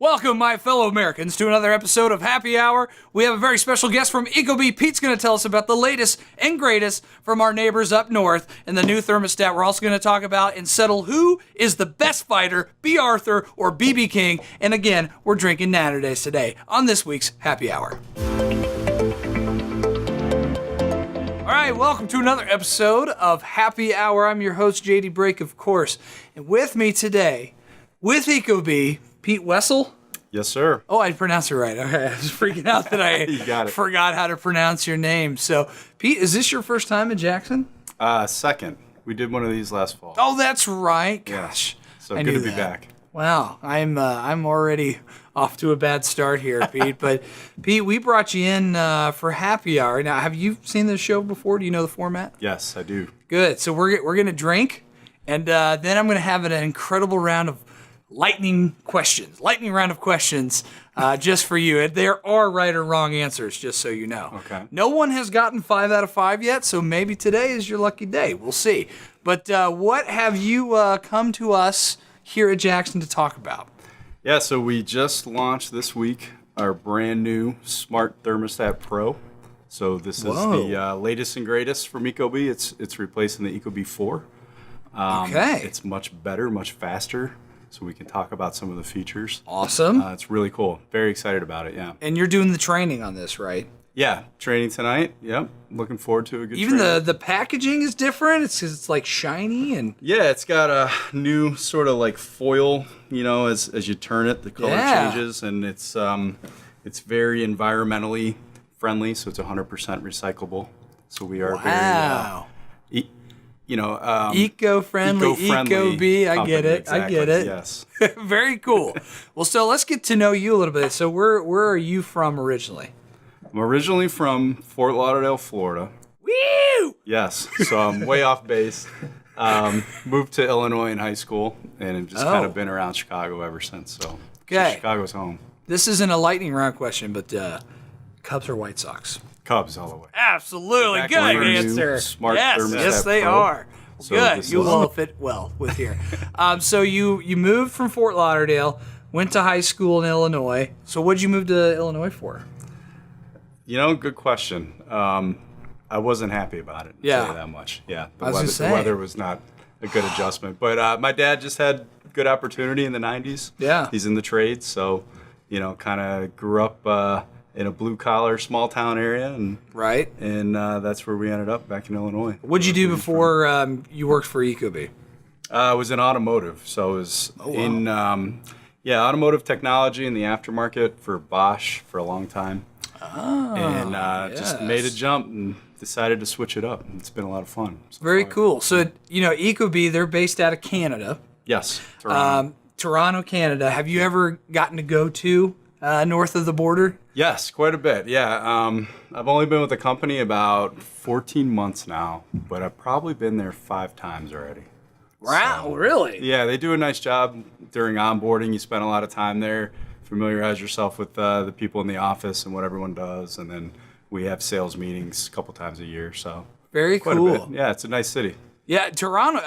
Welcome, my fellow Americans, to another episode of Happy Hour. We have a very special guest from ecobee. Pete's going to tell us about the latest and greatest from our neighbors up north and the new thermostat. We're also going to talk about and settle who is the best fighter, Bea Arthur or BB King. And again, we're drinking Natterdays today on this week's Happy Hour. All right, welcome to another episode of Happy Hour. I'm your host, JD Brake, of course. And with me today, with ecobee, Pete Wessel. Yes, sir. Oh, I pronounced it right. Okay. I was freaking out that I You got it. forgot how to pronounce your name. So, Pete, is this your first time in Jackson? Second. We did one of these last fall. Oh, that's right. Gosh. So I good knew to be that. back. Wow. I'm already off to a bad start here, Pete. But, Pete, we brought you in for Happy Hour. Now, have you seen this show before? Do you know the format? Yes, I do. Good. So we're going to drink, and then I'm going to have an incredible round of lightning round of questions just for you. And there are right or wrong answers, just so you know. Okay. No one has gotten 5 out of 5 yet, so maybe today is your lucky day. We'll see. But what have you come to us here at Jackson to talk about? Yeah, so we just launched this week our brand new Smart Thermostat Pro. So this is the latest and greatest from ecobee. It's replacing the ecobee 4. Okay. It's much better, much faster. So we can talk about some of the features. Awesome. It's really cool. Very excited about it, yeah. And you're doing the training on this, right? Yeah, training tonight. Yep, looking forward to a good Even training. the packaging is different. It's like shiny and Yeah, it's got a new sort of like foil, as you turn it, the color changes, and it's very environmentally friendly, so it's 100% recyclable. So we are wow. eco-friendly ecobee. I get it. Exactly. I get it. Yes. Very cool. Well, so let's get to know you a little bit. So where are you from originally? I'm originally from Fort Lauderdale, Florida. Woo! Yes. So I'm way off base. Moved to Illinois in high school, and have just kind of been around Chicago ever since. So Chicago's home. This isn't a lightning round question, but Cubs or White Sox? Cubs all the way. Absolutely. Back Good on our new answer. Smart Yes, Thermostat yes, they Pro. are. So Good. You will fit well with here. So you moved from Fort Lauderdale, went to high school in Illinois. So what did you move to Illinois for? Good question. I wasn't happy about it. I'll tell you that much. Yeah, the weather was not a good adjustment. But my dad just had good opportunity in the 90s. Yeah. He's in the trades, so, kind of grew up in a blue-collar, small-town area. And that's where we ended up, back in Illinois. What did you do before you worked for ecobee? I was in automotive, so I was in automotive technology in the aftermarket for Bosch for a long time. Just made a jump and decided to switch it up. It's been a lot of fun. Very cool. So, ecobee, they're based out of Canada. Yes, Toronto, Canada. Have you ever gotten to go to north of the border? Yes, quite a bit. Yeah, I've only been with the company about 14 months now, but I've probably been there 5 times already. Wow, really? Yeah, they do a nice job during onboarding. You spend a lot of time there, familiarize yourself with the people in the office and what everyone does, and then we have sales meetings a couple times a year. So very cool. Yeah, it's a nice city. Yeah, Toronto.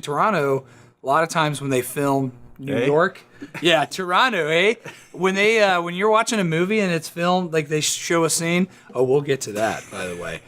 Toronto. A lot of times when they film New York, Toronto. When you're watching a movie and it's filmed, like they show a scene. Oh, we'll get to that, by the way.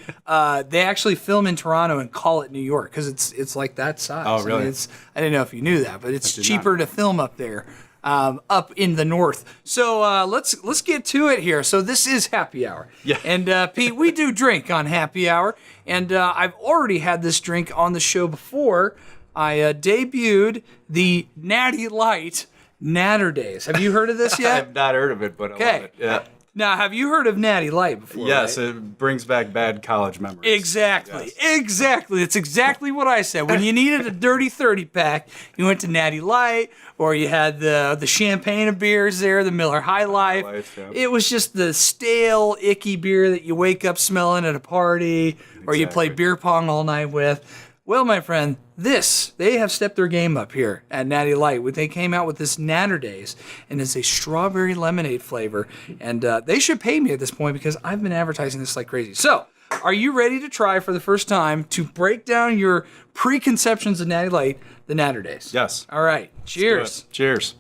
They actually film in Toronto and call it New York because it's like that size. Oh, really? I didn't know if you knew that, but it's cheaper to film up there. Up in the north. So let's get to it here. So this is Happy Hour. Yeah. And Pete, we do drink on Happy Hour. And I've already had this drink on the show before. I debuted the Natty Light Natterdays. Have you heard of this yet? I've not heard of it, but I love it. Yeah. Now, have you heard of Natty Light before? Yes, right? It brings back bad college memories. Exactly. Yes. Exactly. It's exactly what I said. When you needed a dirty 30 pack, you went to Natty Light, or you had the champagne of beers there, the Miller High Life. Yeah. It was just the stale, icky beer that you wake up smelling at a party, or you play beer pong all night with. Well, my friend, they have stepped their game up here at Natty Light. They came out with this Natterdays, and it's a strawberry lemonade flavor. And they should pay me at this point because I've been advertising this like crazy. So, are you ready to try for the first time to break down your preconceptions of Natty Light, the Natterdays? Yes. All right. Cheers. Cheers.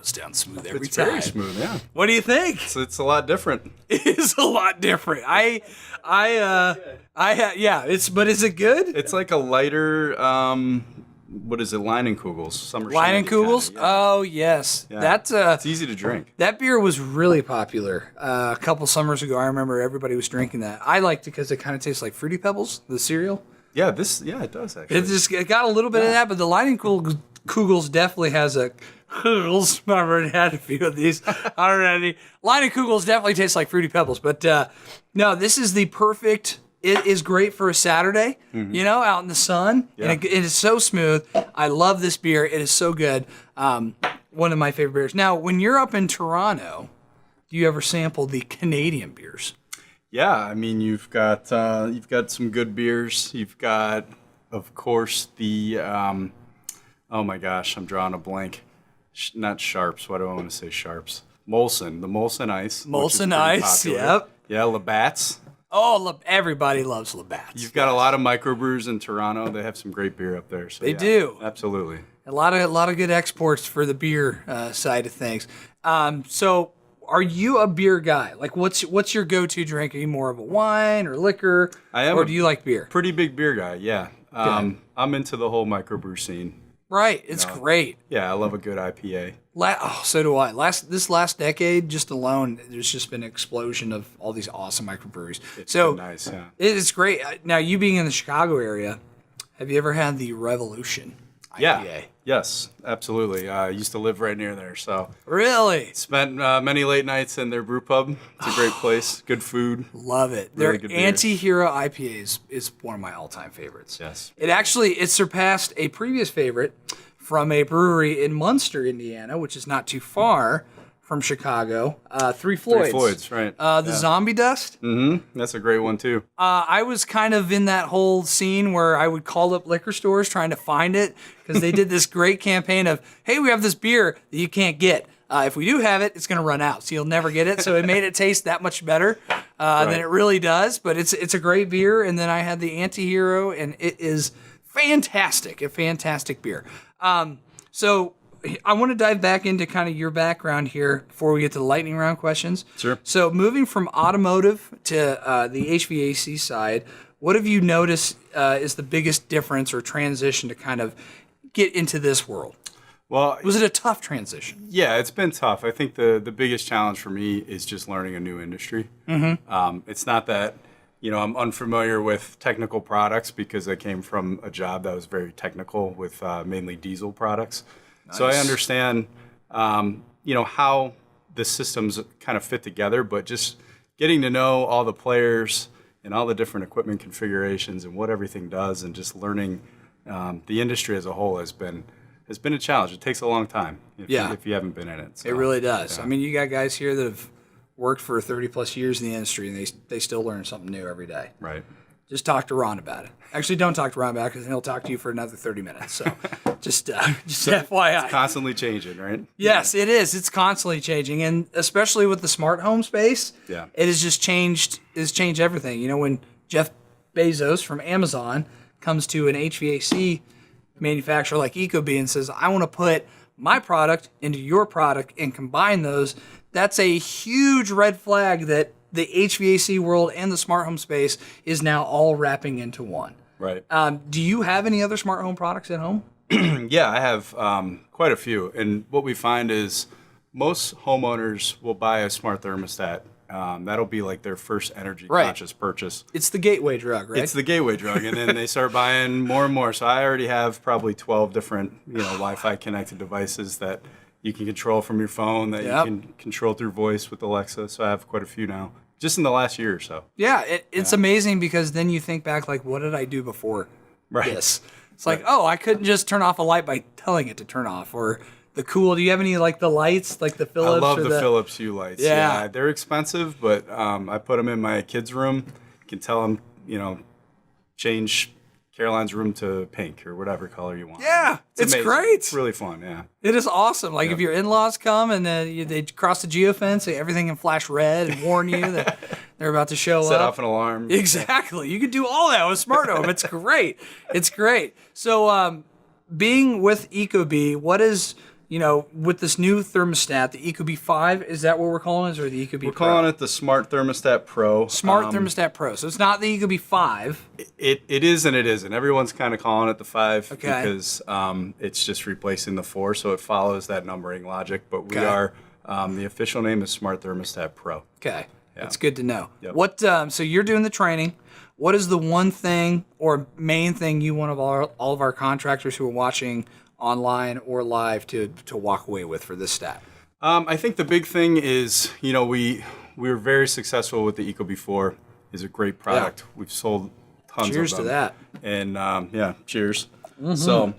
goes down smooth every It's time. very smooth, yeah. What do you think? So it's a lot different. It is a lot different. But is it good? It's like a lighter, what is it, Leinenkugels? Summer Leinenkugels? Shandy kinda, Oh, yes. yeah. That's It's easy to drink. that beer was really popular a couple summers ago. I remember everybody was drinking that. I liked it because it kind of tastes like Fruity Pebbles, the cereal. Yeah, it does actually. It got a little bit of that, but the Leinenkugels definitely has a Kugels. I've already had a few of these already. Leinenkugels definitely taste like Fruity Pebbles, but no, this is the perfect. It is great for a Saturday, out in the sun, and it is so smooth. I love this beer. It is so good. One of my favorite beers. Now, when you're up in Toronto, do you ever sample the Canadian beers? Yeah, I mean you've got some good beers. You've got, of course, the oh my gosh, I'm drawing a blank. Not Sharps. Why do I want to say Sharps? Molson, the Molson Ice. Molson Ice. Popular. Yep. Yeah, Labatt's. Oh, everybody loves Labatt's. You've got a lot of microbrews in Toronto. They have some great beer up there. So They do. Absolutely. A lot of good exports for the beer side of things. So, are you a beer guy? Like, what's your go-to drink? Are you more of a wine or liquor? I am. Or do you like beer? Pretty big beer guy. Yeah. I'm into the whole microbrew scene. Right. It's great. Yeah, I love a good IPA. So do I. This last decade, just alone, there's just been an explosion of all these awesome microbreweries. It's been nice. Yeah. It's great. Now, you being in the Chicago area, have you ever had the Revolution IPA? Yeah. Yes, absolutely. I used to live right near there, so Really? spent many late nights in their brew pub. It's a great place. Good food. Love it. Really Their good beer. Anti-Hero IPA is one of my all-time favorites. Yes. It surpassed a previous favorite from a brewery in Munster, Indiana, which is not too far from Chicago. Three Floyds. Three Floyds, right. The Zombie Dust. Mm-hmm. That's a great one, too. I was kind of in that whole scene where I would call up liquor stores trying to find it because they did this great campaign of, hey, we have this beer that you can't get. If we do have it, it's going to run out, so you'll never get it. So it made it taste that much better than it really does. But it's a great beer. And then I had the Anti-Hero, and it is fantastic, a fantastic beer. So I want to dive back into kind of your background here before we get to the lightning round questions. Sure. So moving from automotive to the HVAC side, what have you noticed is the biggest difference or transition to kind of get into this world? Well, Was it a tough transition? yeah, it's been tough. I think the biggest challenge for me is just learning a new industry. Mm-hmm. It's not that, I'm unfamiliar with technical products because I came from a job that was very technical with mainly diesel products. Nice. So I understand, how the systems kind of fit together, but just getting to know all the players and all the different equipment configurations and what everything does, and just learning the industry as a whole has been a challenge. It takes a long time if you haven't been in it. So, It really does. yeah. I mean, you got guys here that have worked for 30 plus years in the industry, and they still learn something new every day. Right. Just talk to Ron about it. Actually, don't talk to Ron about it because he'll talk to you for another 30 minutes. So just FYI. It's constantly changing, right? Yes, it is. It's constantly changing, and especially with the smart home space, Yeah. it has just changed. It's changed everything. When Jeff Bezos from Amazon comes to an HVAC manufacturer like ecobee and says, "I want to put my product into your product and combine those," that's a huge red flag that the HVAC world and the smart home space is now all wrapping into one. Right. Do you have any other smart home products at home? Yeah, I have quite a few. And what we find is most homeowners will buy a smart thermostat. That'll be like their first energy conscious purchase. It's the gateway drug, right? It's the gateway drug. And then they start buying more and more. So I already have probably 12 different Wi-Fi connected devices that you can control from your phone, that you can control through voice with Alexa. So I have quite a few now, just in the last year or so. Yeah, it's amazing because then you think back, like, what did I do before this? It's like, I couldn't just turn off a light by telling it to turn off. Or the cool, do you have any, like, the lights, like the Philips? I love the Philips Hue lights. Yeah. They're expensive, but I put them in my kids' room. You can tell them, change Caroline's room to pink or whatever color you want. Yeah, it's amazing. great. It's really fun, yeah. It is awesome. Like if your in-laws come and they cross the geofence, everything can flash red and warn you that they're about to show Set up. off an alarm. Exactly. You could do all that with smart home. It's great. It's great. So being with ecobee, what is with this new thermostat, the ecobee 5, is that what we're calling it, or the ecobee We're Pro? calling it the Smart Thermostat Pro. Smart Thermostat Pro. So it's not the ecobee 5. It is and it isn't. Everyone's kind of calling it the 5 Okay. because it's just replacing the 4, so it follows that numbering logic. But we are the official name is Smart Thermostat Pro. Okay, that's good to know. Yep. What? So you're doing the training. What is the one thing or main thing you want of all of our contractors who are watching online or live to walk away with for this stat? I think the big thing is, we were very successful with the ecobee 4. It's a great product. Yeah. We've sold tons Cheers of them. to that. And cheers. Mm-hmm. So,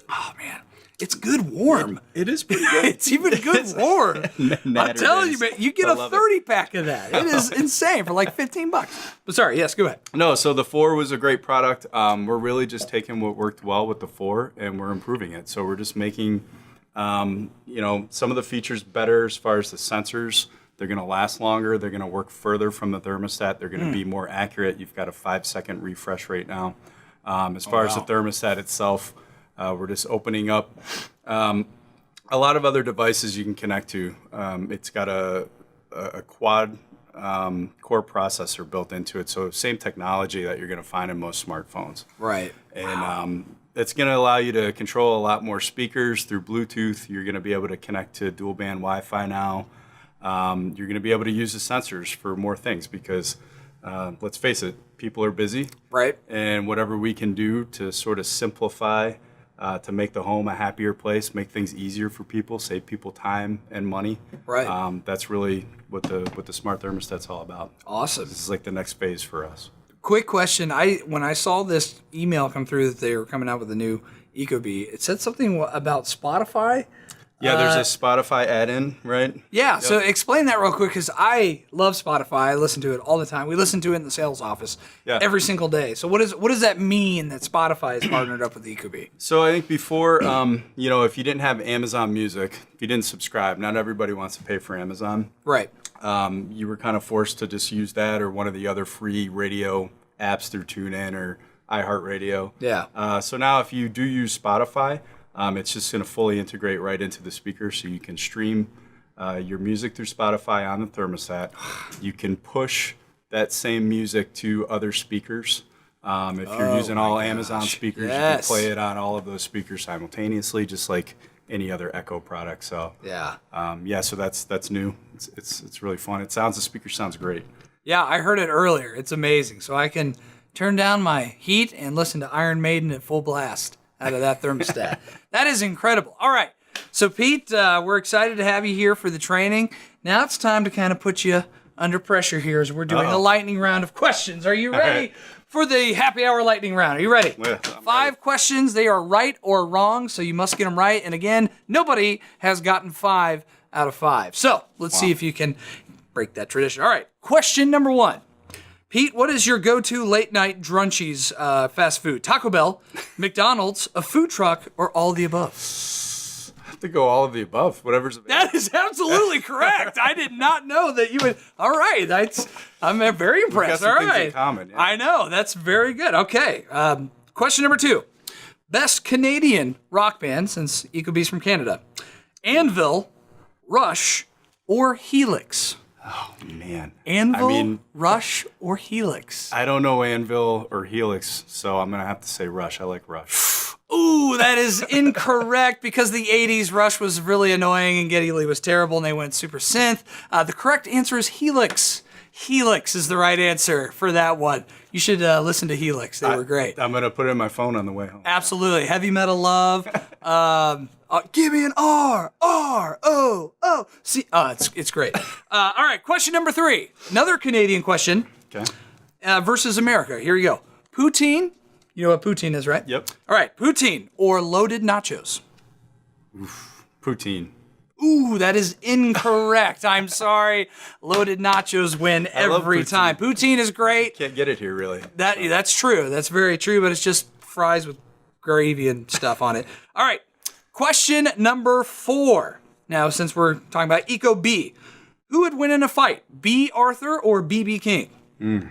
oh man, it's good warm. It is pretty good. It's even good warm. I'm telling you, man, you get a 30-pack of that. It is insane for like $15. But sorry, yes, go ahead. No, so the 4 was a great product. We're really just taking what worked well with the 4 and we're improving it. So we're just making, some of the features better as far as the sensors. They're going to last longer. They're going to work further from the thermostat. They're going to be more accurate. You've got a 5-second refresh rate now. As far as the thermostat itself, we're just opening up a lot of other devices you can connect to. It's got a quad core processor built into it, so same technology that you're going to find in most smartphones. Right. And it's going to allow you to control a lot more speakers through Bluetooth. You're going to be able to connect to dual band Wi-Fi now. You're going to be able to use the sensors for more things because, let's face it, people are busy. Right. And whatever we can do to sort of simplify, to make the home a happier place, make things easier for people, save people time and money. Right. That's really what the smart thermostat's all about. Awesome. This is like the next phase for us. Quick question. When I saw this email come through that they were coming out with a new ecobee, it said something about Spotify. Yeah, there's a Spotify add-in, right? Yeah, Yep. So explain that real quick because I love Spotify. I listen to it all the time. We listen to it in the sales office every single day. So what does that mean that Spotify is partnered up with ecobee? So I think before, if you didn't have Amazon Music, if you didn't subscribe, not everybody wants to pay for Amazon. Right. You were kind of forced to just use that or one of the other free radio apps through TuneIn or iHeartRadio. Yeah. So now if you do use Spotify, it's just going to fully integrate right into the speaker so you can stream your music through Spotify on the thermostat. You can push that same music to other speakers. If you're using all Amazon speakers, you can play it on all of those speakers simultaneously, just like any other Echo product. So so that's new. It's really fun. The speaker sounds great. Yeah, I heard it earlier. It's amazing. So I can turn down my heat and listen to Iron Maiden at full blast out of that thermostat. That is incredible. All right. So Pete, we're excited to have you here for the training. Now it's time to kind of put you under pressure here as we're doing a lightning round of questions. Are you ready for the happy hour lightning round? Are you ready? Yeah, 5 questions. They are right or wrong, so you must get them right. And again, nobody has gotten 5 out of 5. So let's see if you can break that tradition. All right. Question number 1. Pete, what is your go-to late-night drunchies fast food? Taco Bell, McDonald's, a food truck, or all the above? I have to go all of the above, whatever's available. That is absolutely correct. I did not know that you would. All right. I'm very impressed. We've got some all things right. in common, yeah. I know. That's very good. Okay. Question number 2. Best Canadian rock band, since ecobee's from Canada. Anvil, Rush, or Helix? Oh, man. Anvil, Rush, or Helix? I don't know Anvil or Helix, so I'm going to have to say Rush. I like Rush. Ooh, that is incorrect because the 80s Rush was really annoying and Geddy Lee was terrible and they went super synth. The correct answer is Helix. Helix is the right answer for that one. You should listen to Helix. They were great. I'm going to put it in my phone on the way home. Absolutely. Heavy Metal Love. Give me an R, R, O, O. See, it's great. All right, question number 3. Another Canadian question. Okay. Versus America. Here you go. Poutine. You know what poutine is, right? Yep. All right, poutine or loaded nachos? Poutine. Ooh, that is incorrect. I'm sorry. Loaded nachos win every time. Poutine is great. Can't get it here, really. That's true. That's very true, but it's just fries with gravy and stuff on it. All right. Question number 4. Now, since we're talking about ecobee, who would win in a fight, Bea Arthur or BB King?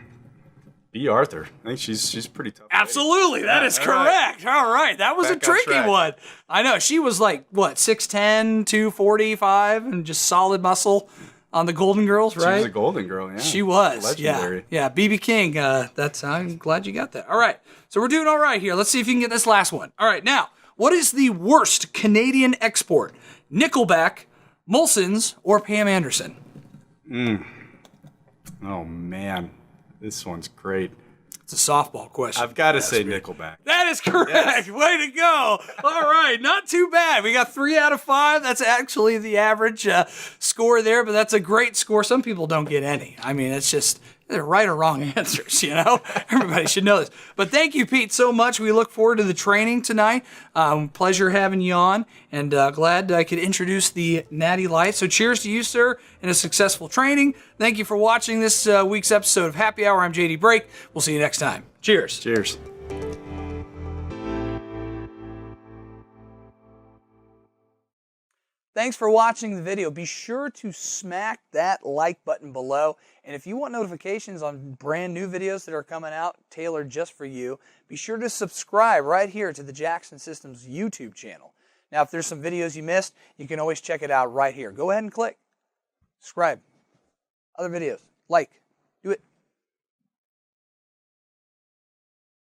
Bea Arthur. I think she's pretty tough. Absolutely, that is correct. All right, that was a tricky one. I know, she was like, what, 6'10", 245, and just solid muscle on the Golden Girls, right? She was a Golden Girl, yeah. She was, legendary. Yeah, BB King, I'm glad you got that. All right, so we're doing all right here. Let's see if you can get this last one. All right, now, what is the worst Canadian export? Nickelback, Molson's, or Pam Anderson? Oh, man. This one's great. It's a softball question. I've got to say Nickelback. That is correct. Yes. Way to go. All right. Not too bad. We got 3 out of 5. That's actually the average score there, but that's a great score. Some people don't get any. I mean, it's just they're right or wrong answers, you know? Everybody should know this. But thank you, Pete, so much. We look forward to the training tonight. Pleasure having you on, and glad I could introduce the Natty Light. So cheers to you, sir, and a successful training. Thank you for watching this week's episode of Happy Hour. I'm JD Brake. We'll see you next time. Cheers. Cheers. Thanks for watching the video. Be sure to smack that like button below. And if you want notifications on brand new videos that are coming out tailored just for you, be sure to subscribe right here to the Jackson Systems YouTube channel. Now, if there's some videos you missed, you can always check it out right here. Go ahead and click. Subscribe. Other videos. Like. Do it.